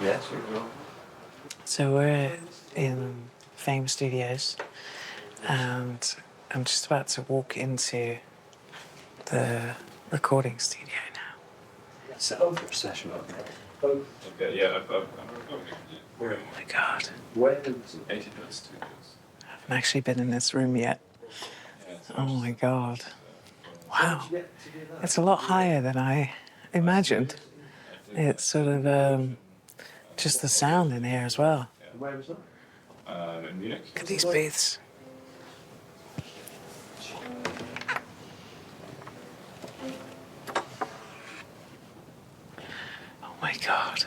Yeah, sure. So we're in Fame Studios, and I'm just about to walk into the recording studio now. Set up for a session. Okay, yeah, I'm Oh my God. Where? 80 minute studios. I haven't actually been in this room yet. Oh my God. Wow. It's a lot higher than I imagined. It's sort of just the sound in here as well. Where was that? In Munich. Look at these booths. Oh my God.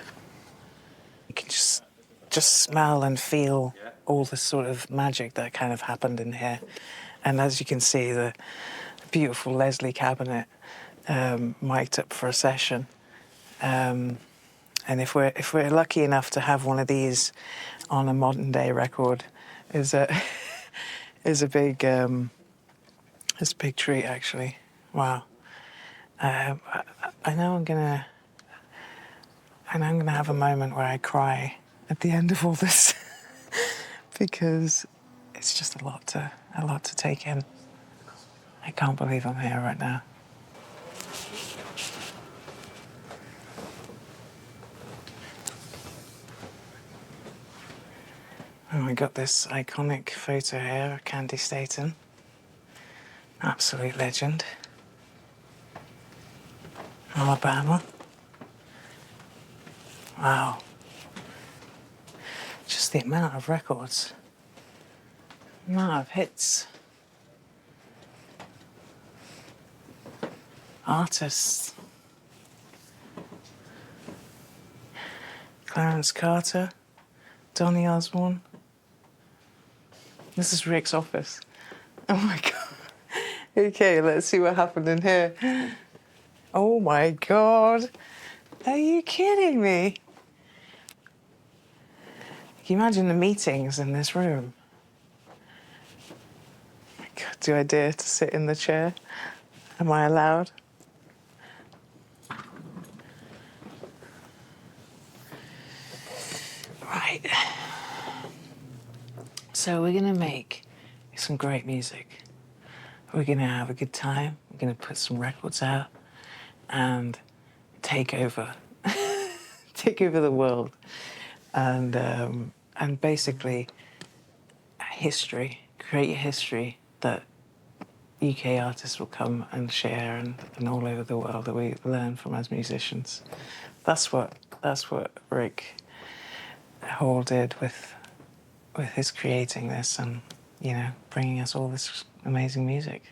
You can just smell and feel all the sort of magic that kind of happened in here. And as you can see, the beautiful Leslie cabinet mic'd up for a session. And if we're lucky enough to have one of these on a modern day record, is a is a big treat actually. Wow. I know I'm gonna have a moment where I cry at the end of all this because it's just a lot to take in. I can't believe I'm here right now. Oh, I got this iconic photo here of Candy Staton. Absolute legend. Alabama. Wow. Just the amount of records. The amount of hits. Artists. Clarence Carter. Donny Osborne. This is Rick's office. Oh my God. Okay, let's see what happened in here. Oh my God. Are you kidding me? Can you imagine the meetings in this room? God, do I dare to sit in the chair? Am I allowed? Right. So we're gonna make some great music. We're gonna have a good time. We're gonna put some records out and take over, take over the world, and basically create a history that UK artists will come and share and all over the world that we learn from as musicians. That's what Rick Hall did with his creating this and, bringing us all this amazing music.